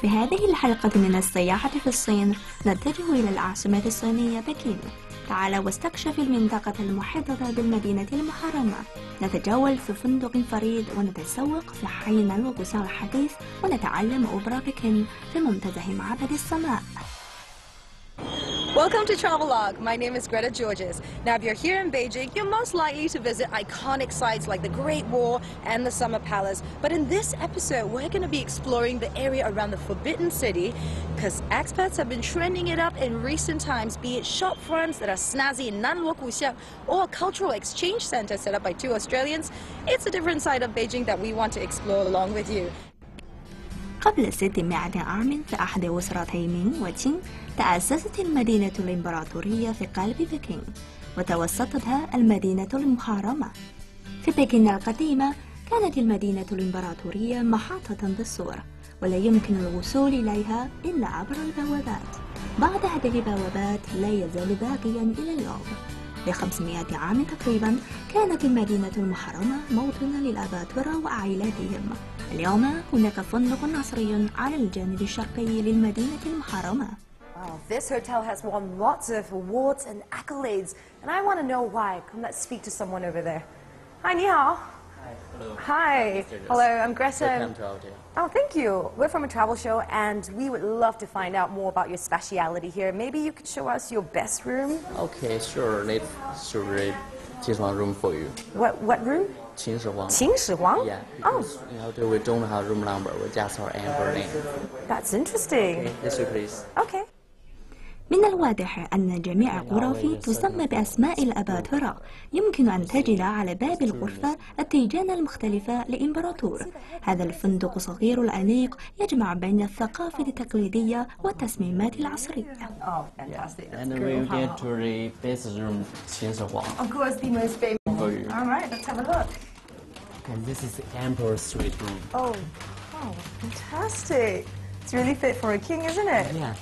في هذه الحلقة من السياحة في الصين نتجه إلى العاصمة الصينية بكين. تعال واستكشف المنطقة المحيطة بالمدينة المحرمة. نتجول في فندق فريد ونتسوق في حي الوكسان الحديث ونتعلم أوبرا بكين في منتزه معبد السماء. Welcome to Travelog. My name is Greta Georges. Now, if you're here in Beijing, you're most likely to visit iconic sites like the Great Wall and the Summer Palace. But in this episode, we're going to be exploring the area around the Forbidden City because expats have been trending it up in recent times, be it shop fronts that are snazzy in Nanluokuxiang or a cultural exchange center set up by two Australians. It's a different side of Beijing that we want to explore along with you. قبل 600 عام في أحد أسرتي مينغ وتشينغ تأسست المدينة الإمبراطورية في قلب بكين وتوسطتها المدينة المحرمة. في بكين القديمة كانت المدينة الإمبراطورية محاطة بالسور ولا يمكن الوصول إليها إلا عبر البوابات. بعض هذه البوابات لا يزال باقيا إلى اليوم. ل 500 عام تقريبا كانت المدينة المحرمة موطنا للأباطرة وعائلاتهم. اليوم هناك فندق عصري على الجانب الشرقي للمدينة المحرمة. Wow, this hotel has won lots of awards and accolades, and I want to know why. Come, let's speak to someone over there. Hi, ni hao. Hi. Hello. Hi. Hello, I'm Greta. Welcome to our hotel. Oh, thank you. We're from a travel show, and we would love to find out more about your speciality here. Maybe you could show us your best room. Okay, sure. Let's show one room for you. What room? 秦始皇. 秦始皇? Yeah. Oh. You know, we don't have room number. We just have amber name. That's interesting. Okay, this way, please. Okay. من الواضح أن جميع الغرف تسمى بأسماء الأباطرة. يمكن أن تجد على باب الغرفة التيجان المختلفة لإمبراطور. هذا الفندق صغير الأنيق يجمع بين الثقافة التقليدية والتصميمات العصرية. Oh, fantastic. And we'll get to the best room, 秦始皇. Of course, the most famous. For you. All right, let's have a look. And this is the Emperor's suite room. Oh, wow, fantastic. It's really fit for a king, isn't it? Yeah.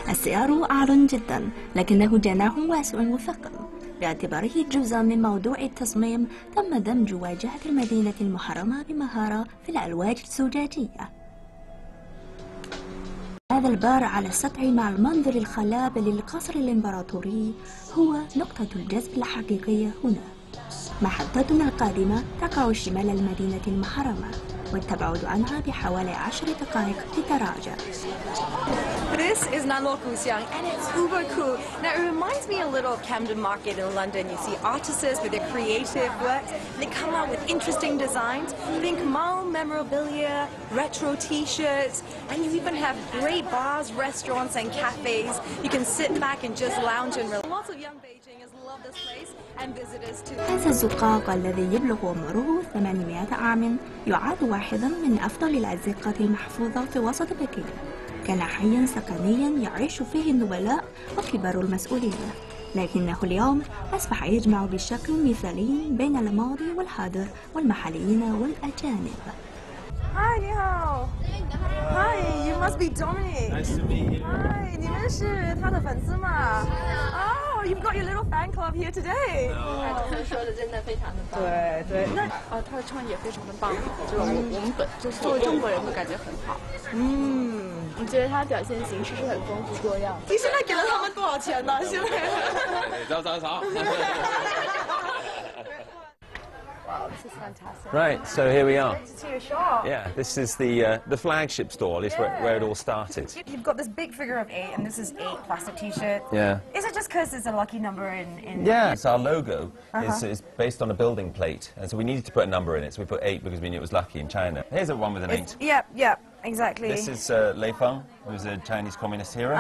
السعر أعلى جدا لكنه جناح واسع وثقل. باعتباره جزءا من موضوع التصميم تم دمج واجهة المدينة المحرمة بمهارة في الألواج الزجاجية. هذا البار على السطح مع المنظر الخلاب للقصر الإمبراطوري هو نقطة الجذب الحقيقية هنا. محطتنا القادمة تقع شمال المدينة المحرمة والتبعد عنها بحوالي 10 دقائق بالدراجة. This is Nanluokuxiang and it's uber cool. Now it reminds me a little of Camden Market in London. You see artists with their creative works. They come out with interesting designs. Think Mao memorabilia, retro t-shirts, and you even have great bars, restaurants and cafes. You can sit back and just lounge and relax. Lots of young Beijingers love this place and visitors too. هذا الزقاق الذي يبلغ عمره 800 عام يعد واحدا من أفضل الأزقة المحفوظة في وسط بكين. كان حيا سكنيا يعيش فيه النبلاء وكبار المسؤولين، لكنه اليوم أصبح يجمع بشكل مثالي بين الماضي والحاضر والمحليين والأجانب. Hi, ni hao. Hi, you must be Dominic. Nice to meet you. Hi, 你们是他的粉丝吗？ Oh, you've got your little fan club here today. 他们说的真的非常的棒。对，那他的创意也非常的棒，就是我们就是作为中国人会感觉很好。我觉得他表现形式是很丰富多样。你现在给了他们多少钱呢？现在？找。Wow, this is fantastic. Right, so here we are. To your shop. Yeah, this is the flagship store. This is where it all started. You've got this big figure of 8, and this is 8 plastic T-shirts. Yeah. Is it just because it's a lucky number in? Yeah, it's our logo. It's based on a building plate, and so we needed to put a number in it. So we put 8 because we knew it was lucky in China. Here's a one with an 8. Yep, exactly. This is Lei Feng, who's a Chinese communist hero,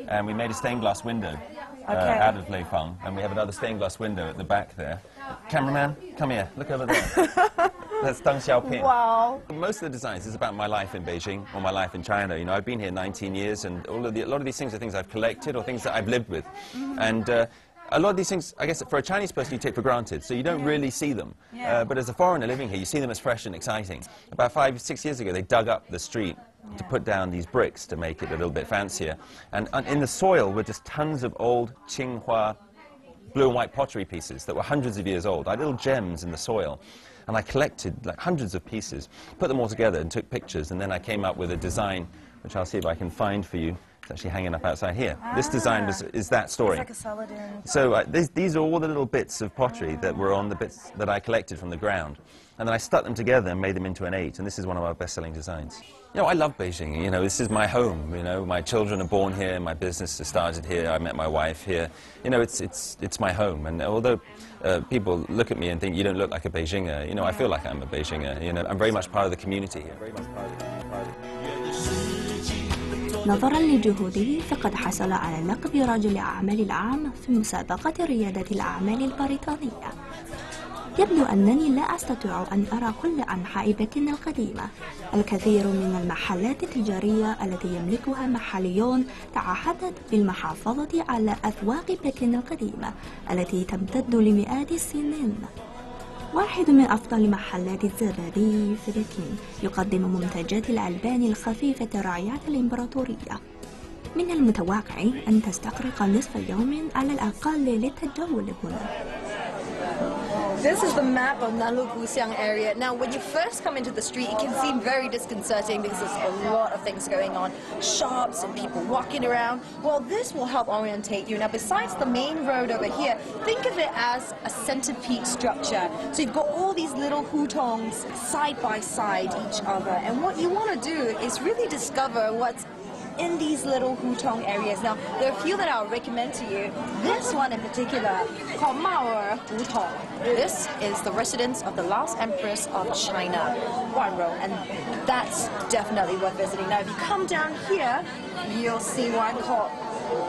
and we made a stained glass window out of Lei Feng, and we have another stained glass window at the back there. Cameraman, come here. Look over there. That's Deng Xiaoping. Wow. Most of the designs is about my life in Beijing or my life in China. You know, I've been here 19 years, and a lot of these things are things I've collected or things that I've lived with. And a lot of these things, I guess, for a Chinese person, you take for granted, so you don't really see them. But as a foreigner living here, you see them as fresh and exciting. About 5 or 6 years ago, they dug up the street to put down these bricks to make it a little bit fancier. And in the soil were just tons of old Qinghua blue and white pottery pieces that were hundreds of years old, like little gems in the soil. and I collected like hundreds of pieces, put them all together and took pictures, and then I came up with a design, which I'll see if I can find for you. It's actually hanging up outside here. This design is that story. It's like a saladin. So these are all the little bits of pottery that were on the bits that I collected from the ground. And then I stuck them together and made them into an 8, and this is one of our best-selling designs. You know, I love Beijing. You know, this is my home. You know, my children are born here, my business has started here, I met my wife here. You know, it's my home. And although people look at me and think you don't look like a Beijinger, you know, I feel like I'm a Beijinger. You know, I'm very much part of the community here. نظرا لجهوده فقد حصل على لقب رجل أعمال العام في مسابقة ريادة الأعمال البريطانية. يبدو أنني لا أستطيع أن أرى كل أنحاء بكين القديمة. الكثير من المحلات التجارية التي يملكها محليون تعهدت بالمحافظة على أذواق بكين القديمة التي تمتد لمئات السنين. واحد من أفضل محلات الزبادي في بكين يقدم منتجات الألبان الخفيفة رعاية الإمبراطورية. من المتوقع أن تستغرق نصف يوم على الأقل للتجول هنا. This is the map of Nanlu-Guxiang area. Now, when you first come into the street, it can seem very disconcerting because there's a lot of things going on. Shops and people walking around. Well, this will help orientate you. Now, besides the main road over here, think of it as a centipede structure. So you've got all these little hutongs side by side each other. And what you want to do is really discover what's in these little hutong areas. Now, there are a few that I'll recommend to you. This one in particular, called Mao'er Hutong. This is the residence of the last empress of China, Guanrong, and that's definitely worth visiting. Now, if you come down here, you'll see one called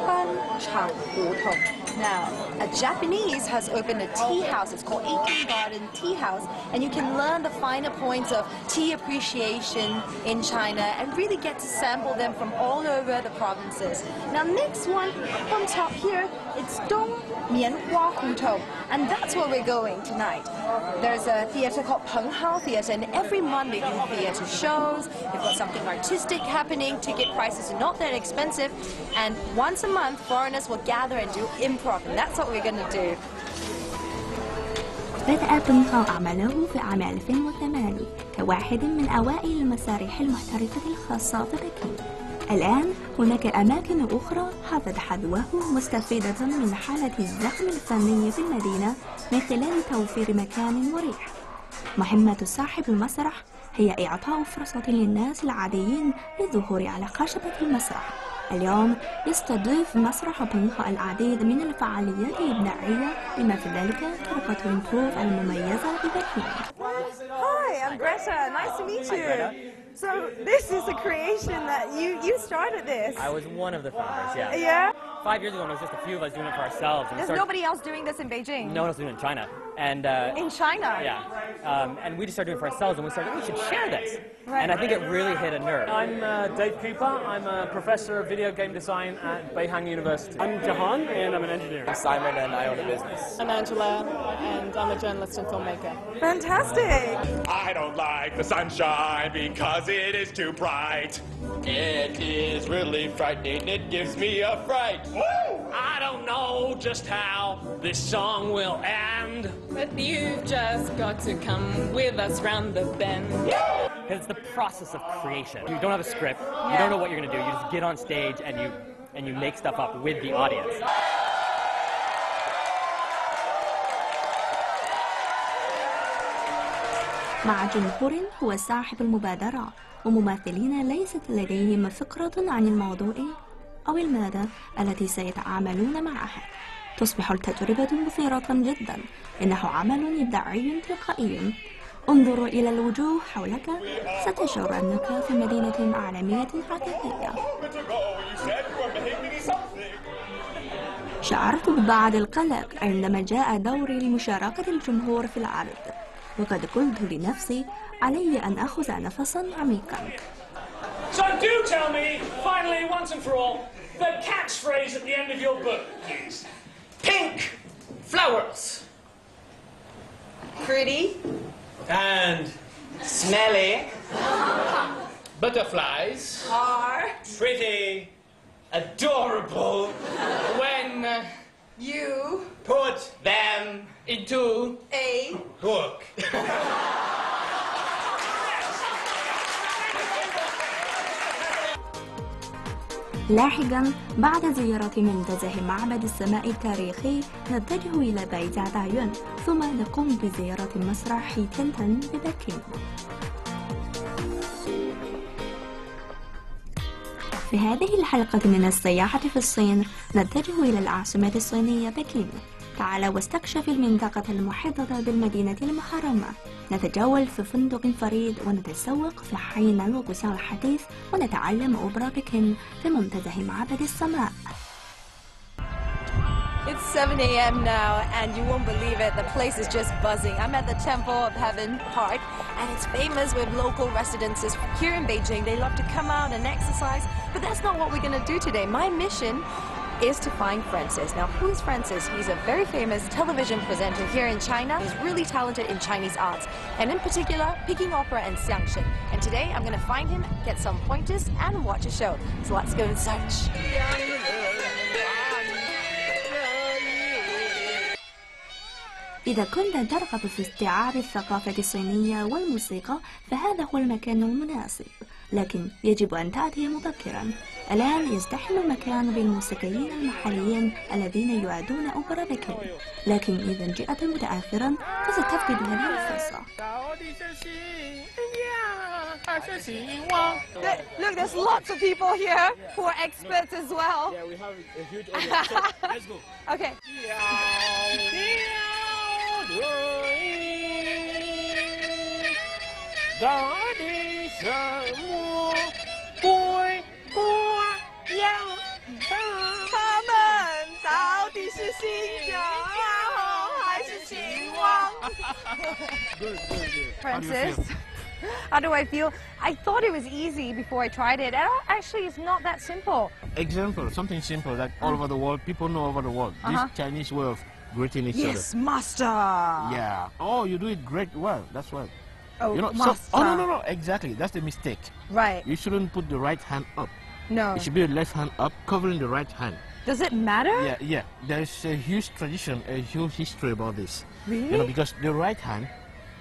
Banchang Hutong. Now, a Japanese has opened a tea house. It's called 18 Garden Tea House, and you can learn the finer points of tea appreciation in China and really get to sample them from all over the provinces. Now, next one on top here, it's Dong Mianhua Hutong, and that's where we're going tonight. There's a theater called Penghao Theater, and every month they do theater shows. They've got something artistic happening. Ticket prices are not that expensive, and once a month, foreigners will gather and do improv, and that's what we're going to do. بدأ بنغاو أعماله في عام 2008 كواحد من أوائل المسارح المحترفة الخاصة ببكين. الآن هناك أماكن أخرى حظت حذوه مستفيدة من حالة الزخم الفني في المدينة من خلال توفير مكان مريح. مهمة صاحب المسرح هي إعطاء فرصة للناس العاديين للظهور على خشبة المسرح. اليوم يستضيف مسرح بنغاو العديد من الفعاليات الإبداعية بما في ذلك طرقة الإمبروف المميزة ببكين. Hi, I'm Greta. Nice to meet you. So this is a creation that you started this. I was one of the founders, yeah. Yeah? 5 years ago, when it was just a few of us doing it for ourselves. There's nobody else doing this in Beijing. No one else doing it in China. And In China? Yeah. And we just started doing it for ourselves, and we started, we should share this. Right. And I think it really hit a nerve. I'm Dave Cooper. I'm a professor of video game design at Beihang University. I'm Jahan, and I'm an engineer. I'm Simon, and I own a business. I'm Angela, and I'm a journalist and filmmaker. Fantastic. I don't like the sunshine because it is too bright. It is really frightening. It gives me a fright. Woo! I don't know just how this song will end. But you've just got to come with us round the bend. It's the process of creation. You don't have a script. You don't know what you're going to do. You just get on stage and you make stuff up with the audience. مع جمهور هو صاحب المبادرة وممثلين ليست لديهم فكرة عن الموضوع أو المادة التي سيتعاملون معها. تصبح التجربة مثيرة جدا. إنه عمل إبداعي تلقائي. انظر إلى الوجوه حولك ستشعر أنك في مدينة عالمية حقيقية. شعرت ببعض القلق عندما جاء دوري لمشاركة الجمهور في العرض، وقد قلت لنفسي علي أن أخذ نفسا عميقا. So do tell me, finally, once and for all, the catchphrase at the end of your book, please. Pink flowers. Pretty. And Smelly. butterflies Are pretty adorable when You Put them into a book. لاحقا بعد زيارة منتزه معبد السماء التاريخي نتجه إلى بيت عيون، ثم نقوم بزيارة مسرح تنتن ببكين. في هذه الحلقة من السياحة في الصين نتجه إلى العاصمة الصينية بكين. تعال واستكشف المنطقة المحيطة بالمدينة المحرمة. نتجول في فندق فريد ونتسوق في حي الوقوسان الحديث ونتعلم أوبرا بكين في منتزه معبد السماء. It's 7 a.m. now, and you won't believe it, the place is just buzzing. I'm at the Temple of Heaven Park, and it's famous with local residents here in Beijing. They love to come out and exercise, but that's not what we're going to do today. My mission is to find Francis. Now, who's Francis? He's a very famous television presenter here in China. He's really talented in Chinese arts, and in particular, Peking opera and xiangxing. And today, I'm going to find him, get some pointers, and watch a show. So let's go and search. إذا كنت ترغب في استيعاب الثقافة الصينية والموسيقى فهذا هو المكان المناسب، لكن يجب أن تأتي مبكرا. الآن يزدحم المكان بالموسيقيين المحليين الذين يعدون أوبرا بكين، لكن إذا جئت متأخرا فستفقد هذه الفرصة. Look, there's lots of people here who are experts as well. Yeah, we have a huge audience. So, let's go. Okay. Francis, how do I feel? I thought it was easy before I tried it. Actually, it's not that simple. Example, something simple that all over the world, people know over the world. This Chinese way of greeting each other. Yes, master. Yeah. Oh, you do it great well. That's right. Oh, you know, master. Oh, no. Exactly. That's the mistake. Right. You shouldn't put the right hand up. No. It should be the left hand up, covering the right hand. Does it matter? Yeah. There's a huge tradition, a huge history about this. Really? You know, because the right hand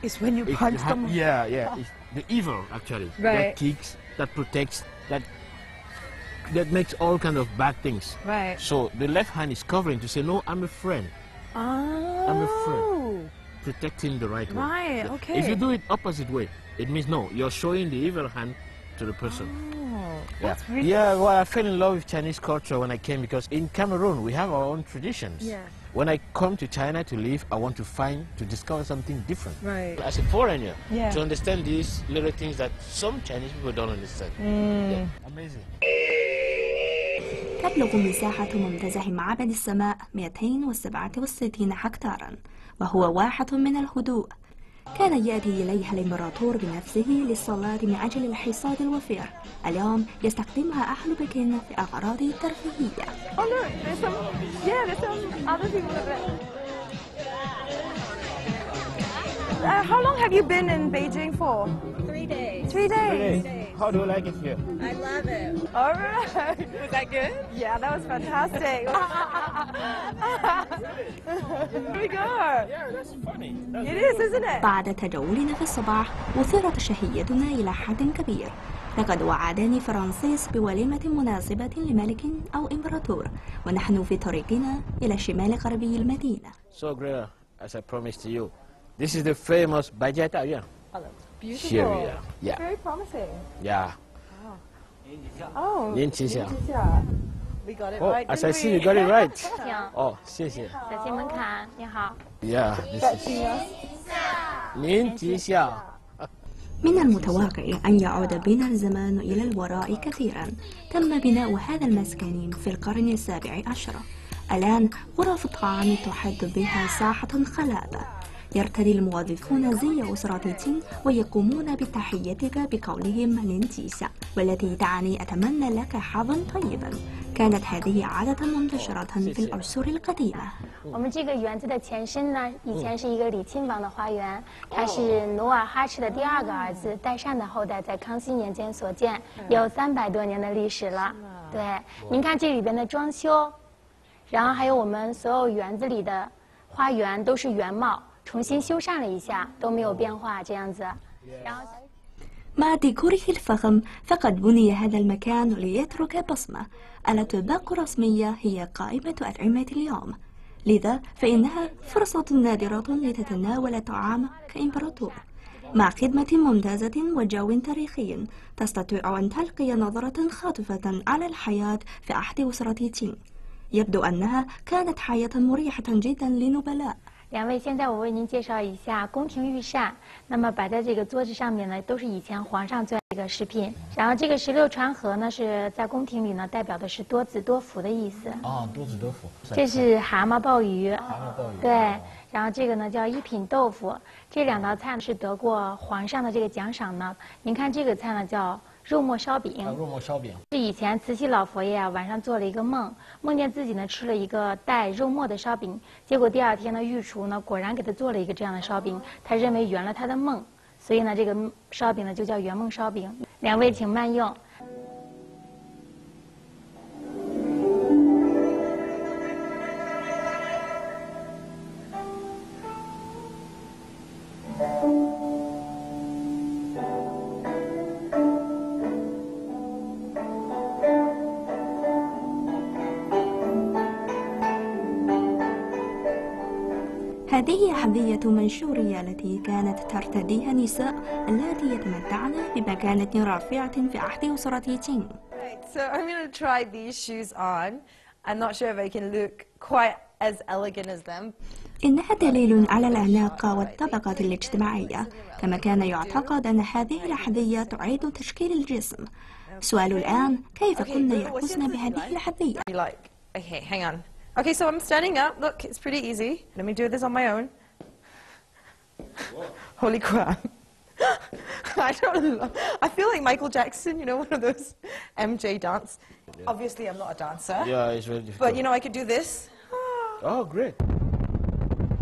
It's when you punch them. Yeah. It's the evil, actually. Right. That kicks, that protects, that makes all kind of bad things. Right. So the left hand is covering to say, no, I'm a friend. Oh. I'm a friend. Protecting the right one. Right, Yeah. okay. If you do it opposite way, it means no, you're showing the evil hand to the person. Oh, that's really... Yeah, well, I fell in love with Chinese culture when I came because in Cameroon, we have our own traditions. Yeah. When I come to China to live, I want to discover something different. Right. As a foreigner, Yeah. to understand these little things that some Chinese people don't understand. Yeah. Amazing. تبلغ مساحة منتزه معبد السماء 267 هكتارا، وهو واحة من الهدوء. كان يأتي إليها الإمبراطور بنفسه للصلاة من أجل الحصاد الوفير. اليوم يستخدمها أهل بكين في أغراض ترفيهية. Oh look, there's some other people there. How long have you been in Beijing for? 3 days. 3 days. How do you like it here? I love it. All right. Was that good? Yeah, that was fantastic. Here we go. Yeah, that's funny. It is, isn't it? بعد تجولنا في الصباح أثيرت شهيتنا إلى حد كبير. لقد وعدني فرانسيس بوليمة مناسبة لملك أو إمبراطور، ونحن في طريقنا إلى شمال غربي المدينة. So, Greta, as I promised to you, this is the famous Bajia Taoyuan. Oh, that's beautiful. Here we are. Yeah. Very promising. Yeah. Oh. We got it Oh, right. as I didn't see, we? you got it right. 行， Oh, 谢谢。小金门卡，你好。 Yeah, this is. 您吉祥。 من المتوقع أن يعود بنا الزمان إلى الوراء كثيرا. تم بناء هذا المسكن في القرن السابع عشر. الآن غرف الطعام تحد بها ساحة خلابة. يرتدي الموظفون زي أسرة تين ويقومون بتحيتك بقولهم لنتيسا، والتي تعني أتمنى لك حظا طيبا. كانت هذه عادة منتشرة في العصور القديمة. 我们这个园子的前身呢，以前是一个李亲王的花园，它是努尔哈赤的第2个儿子代善的后代在康熙年间所建，有300多年的历史了。对，您看这里边的装修，然后还有我们所有园子里的花园都是原貌，重新修缮了一下，都没有变化这样子。然后 مع ديكوره الفخم فقد بني هذا المكان ليترك بصمة. ألا تباق رسمية هي قائمة أطعمة اليوم، لذا فإنها فرصة نادرة لتتناول الطعام كإمبراطور. مع خدمة ممتازة وجو تاريخي تستطيع أن تلقي نظرة خاطفة على الحياة في عهد أسرة تين. يبدو أنها كانت حياة مريحة جدا لنبلاء. 两位，现在我为您介绍一下宫廷御膳。那么摆在这个桌子上面呢，都是以前皇上最爱的一个食品。然后这个16川河呢，是在宫廷里呢，代表的是多子多福的意思。哦，多子多福。这是蛤蟆鲍鱼。蛤蟆鲍鱼。对，然后这个呢叫一品豆腐。这两道菜是得过皇上的这个奖赏呢。您看这个菜呢叫 肉末烧饼，肉末烧饼是以前慈禧老佛爷啊晚上做了一个梦，梦见自己呢吃了一个带肉末的烧饼，结果第二天呢御厨呢果然给他做了一个这样的烧饼，他认为圆了他的梦，所以呢这个烧饼呢就叫圆梦烧饼。两位请慢用。 هذه حذية منشورية التي كانت ترتديها النساء اللاتي يتمتعن بمكانة رافعة في عهد أسرة تين. So I'm going to try these shoes on. I'm not sure if I can look quite as elegant as them. إنها دليل على الأناقة والطبقة الاجتماعية، كما كان يعتقد أن هذه الأحذية تعيد تشكيل الجسم. سؤال الآن، كيف كنا يرقصن بهذه الأحذية؟ Okay, hang on. Okay, so I'm standing up. Look, it's pretty easy. Let me do this on my own. Holy crap. I don't know. I feel like Michael Jackson, you know, one of those MJ dance. Obviously, I'm not a dancer. Yeah, it's very difficult. But, you know, I could do this. Oh, great.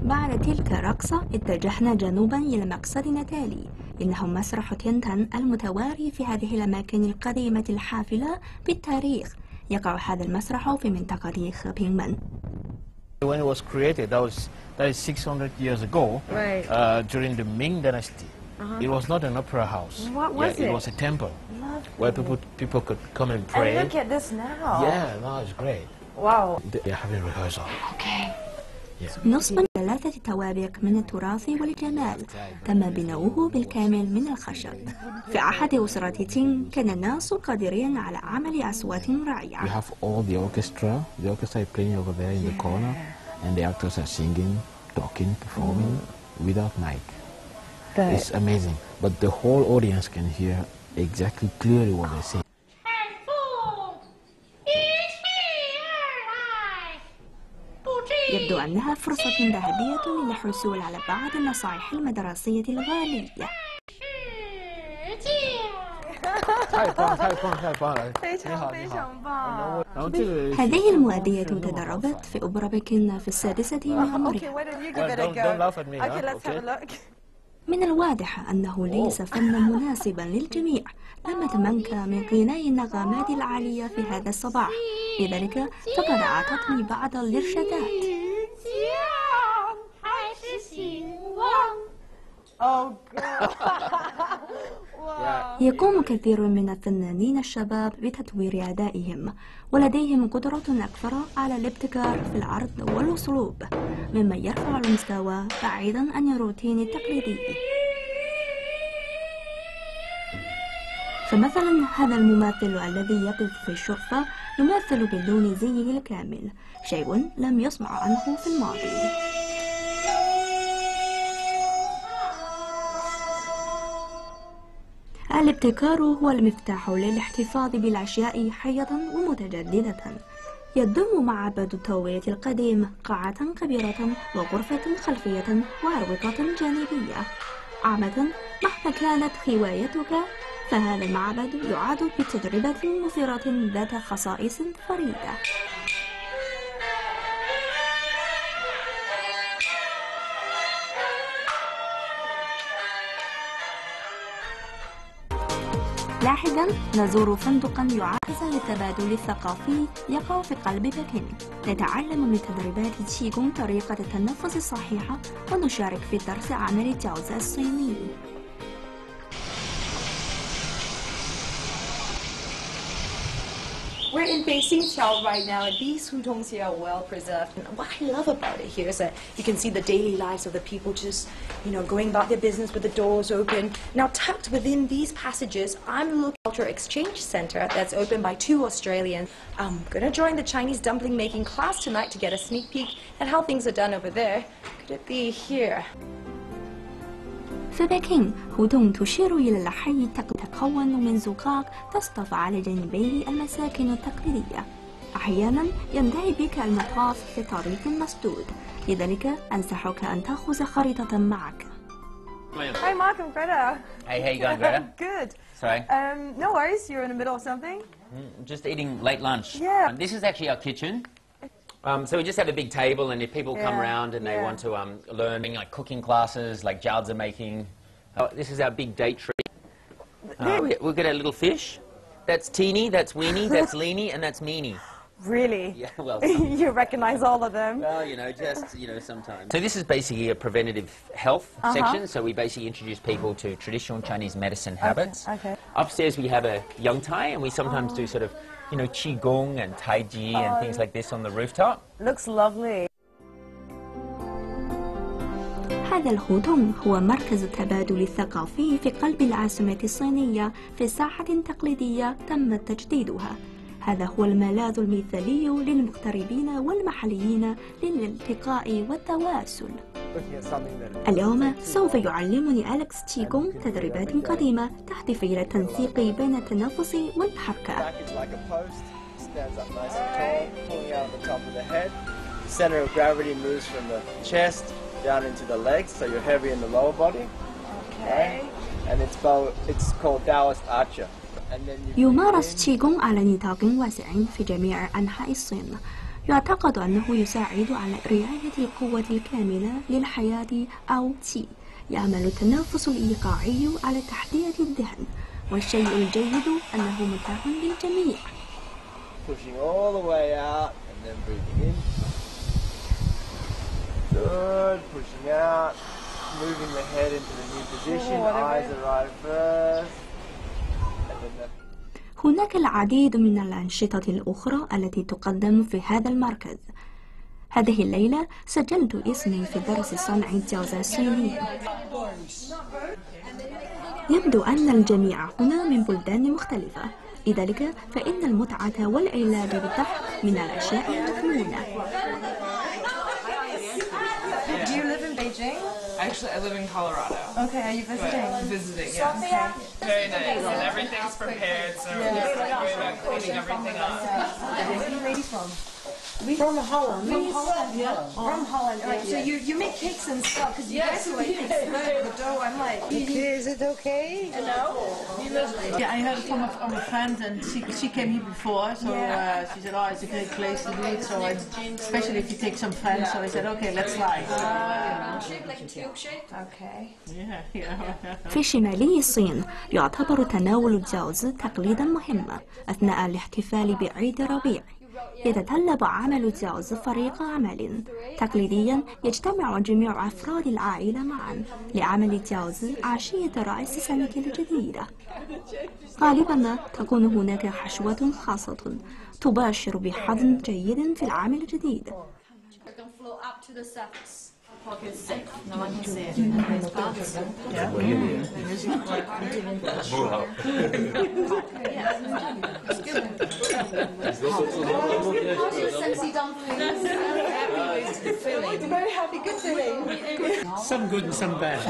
بعد تلك الرقصة اتجهنا جنوبا إلى مقصدنا التالي، إنه مسرح تينتن المتواري في هذه الأماكن القديمة الحافلة بالتاريخ. يقع هذا المسرح في منطقة خبينغمان. When it was created, that is 600 years ago, right. During the Ming Dynasty. It was not an opera house. What was it? It was a temple where people could come and pray. And look at this now. Yeah, now it's great. Wow. They're having rehearsal. Okay. نصب 3 توابق من التراث والجمال تم بناؤه بالكامل من الخشب. في عهد أسرة تين كان الناس قادرين على عمل أصوات رائعة. We have all the orchestra. The orchestra is playing over there in the corner, and the actors are singing, talking, performing without mic. It's amazing, but the whole audience can hear exactly clearly what they say. يبدو أنها فرصة ذهبية للحصول على بعض النصائح المدرسية الغالية. هذه المؤدية تدربت في أوبرا بكين في السادسة من عمرها. من الواضح أنه ليس فنا مناسبا للجميع، لم تمكن من قناء النغمات العالية في هذا الصباح، لذلك فقد أعطتني بعض الإرشادات. يقوم كثير من الفنانين الشباب بتطوير أدائهم، ولديهم قدرة أكثر على الابتكار في العرض والأسلوب، مما يرفع المستوى بعيدا عن الروتين التقليدي. فمثلا هذا الممثل الذي يقف في الشرفة يمثل بدون زيه الكامل، شيء لم يسمع عنه في الماضي. الابتكار هو المفتاح للاحتفاظ بالأشياء حية ومتجددة. يضم معبد التوبية القديم قاعة كبيرة وغرفة خلفية وأروقة جانبية. عامة مهما كانت هوايتك فهذا المعبد يعد بتجربة مثيرة ذات خصائص فريدة. لاحقا نزور فندقا يعزز للتبادل الثقافي يقع في قلب بكين. نتعلم من تدريبات تشيغونغ طريقة التنفس الصحيحة ونشارك في درس عمل الجوز الصيني. We're in Beijing right now, and these hutongs here are well preserved. And what I love about it here is that you can see the daily lives of the people just, going about their business with the doors open. Now, tucked within these passages, I'm looking at a cultural exchange center that's opened by 2 Australians. I'm going to join the Chinese dumpling making class tonight to get a sneak peek at how things are done over there. Could it be here? في بكين هوتونغ تشير إلى الحي تتكون من زقاق تصطف على جانبيه المساكن التقليدية. أحيانا ينتهي بك المطاف في طريق مسدود، لذلك أنصحك أن تأخذ خريطة معك. Hi Mark and Greta. Hey, how you going, Greta? Good. Sorry? No worries, you're in the middle of something? Just eating late lunch. Yeah. This is actually our kitchen. So we just have a big table, and if people come around and they want to learn like cooking classes, like jarza making, this is our big date tree. We'll get a little fish. That's teeny, that's weeny, that's leany, and that's meany. Really? Yeah, well, you recognize all of them? Well, just, sometimes. So this is basically a preventative health section. So we basically introduce people to traditional Chinese medicine habits. Okay. Upstairs we have a Yang Tai, and we sometimes do sort of Qigong and Tai Chi and things like this on the rooftop. Looks lovely. هذا الهوتونغ هو مركز التبادل الثقافي في قلب العاصمة الصينية في ساحة تقليدية تم تجديدها. هذا هو الملاذ المثالي للمغتربين والمحليين للالتقاء والتواصل. اليوم سوف يعلمني أليكس تشيغونغ تدريبات قديمة تهدف إلى التنسيق بين التنفس والحركة. down into the legs, so you're heavy in the lower body. Okay. And it's called Taoist Archer. يمارس تشيغونغ على نطاق واسع في جميع أنحاء الصين. يعتقد أنه يساعد على رعاية القوة الكاملة للحياة أو تي. يعمل التنفس الإيقاعي على تحدية الذهن، والشيء الجيد أنه متاح للجميع. Pushing all the way out and then breathing in. Good, pushing out, moving the head into the new position, eyes are right first. هناك العديد من الأنشطة الأخرى التي تقدم في هذا المركز. هذه الليلة سجلت اسمي في درس صنع الجوز الصيني. يبدو أن الجميع هنا من بلدان مختلفة، لذلك فإن المتعة والعلاج بالضحك من الأشياء المثمونة. Do you live in Beijing? Actually, I live in Colorado. Okay, are you visiting? Visiting, yeah. Okay. Very nice, and everything's prepared, so we're just worried about cleaning everything up. Where are you ladies from? From Holland. From Holland, yeah. From Holland. Right, so you make cakes and stuff, because you guys are like the dough. I'm like, Is it okay? Hello? Yeah, I heard from a friend, and she came here before, so she said, oh, it's a great place to do it, so especially if you take some friends, so I said, okay, let's try. Shaped like a tube shape? Okay. Yeah. في شمالي الصين يعتبر تناول الجوز تقليدا مهما أثناء الاحتفال بعيد الربيع. يتطلب عمل الجوز فريق عمل تقليديا يجتمع جميع أفراد العائلة معا لعمل الجوز عشية رأس السنة الجديدة. غالبا ما تكون هناك حشوة خاصة تباشر بحظ جيد في العام الجديد. Pocket safe. No one can see it. Sexy dumplings. Very happy, good feeling. Some good and some bad.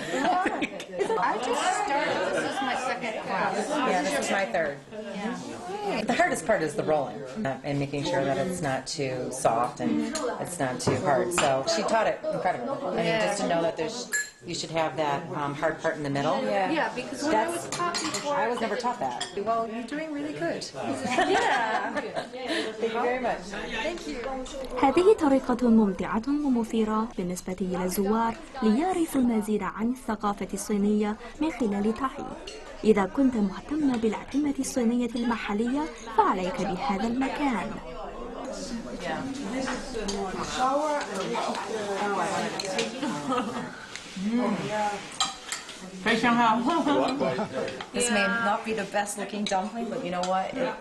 I just started. This is my second class. Yeah, this is my third. Yeah. The hardest part is the rolling and making sure that it's not too soft and it's not too hard. So she taught it incredible. I mean, just to know that there's you should have that hard part in the middle. Yeah, because when I was taught before, I was never taught that. Well, you're doing really good. Yeah. Thank you very much. Thank you. هذه طريقة ممتعة ومثيرة بالنسبة إلى الزوار ليعرفوا المزيد عن الثقافة الصينية من خلال تعريف. إذا كنت مهتم بالأطعمة الصينية المحلية فعليك بهذا المكان. This may not be the best looking dumpling, but you know what? It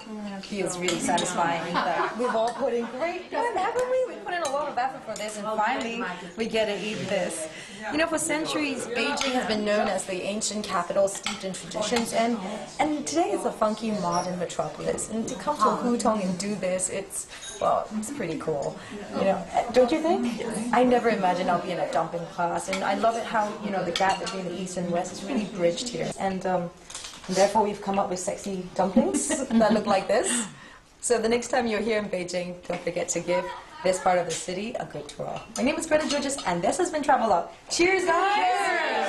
feels really satisfying that we've all put in great effort, haven't we? We put in a lot of effort for this, and finally we get to eat this. You know, for centuries, Beijing has been known as the ancient capital steeped in traditions, and today it's a funky modern metropolis. And to come to Hutong and do this, it's pretty cool. You know, don't you think? I never imagined I'll be in a dumpling class, and I love it how, you know, the gap between the East and West is really bridged here. And therefore we've come up with sexy dumplings that look like this. So the next time you're here in Beijing, don't forget to give this part of the city a good tour. My name is Greta Georges, and this has been Travel Up. Cheers, guys!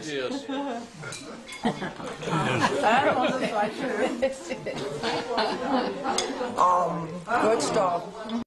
Cheers. Good stuff.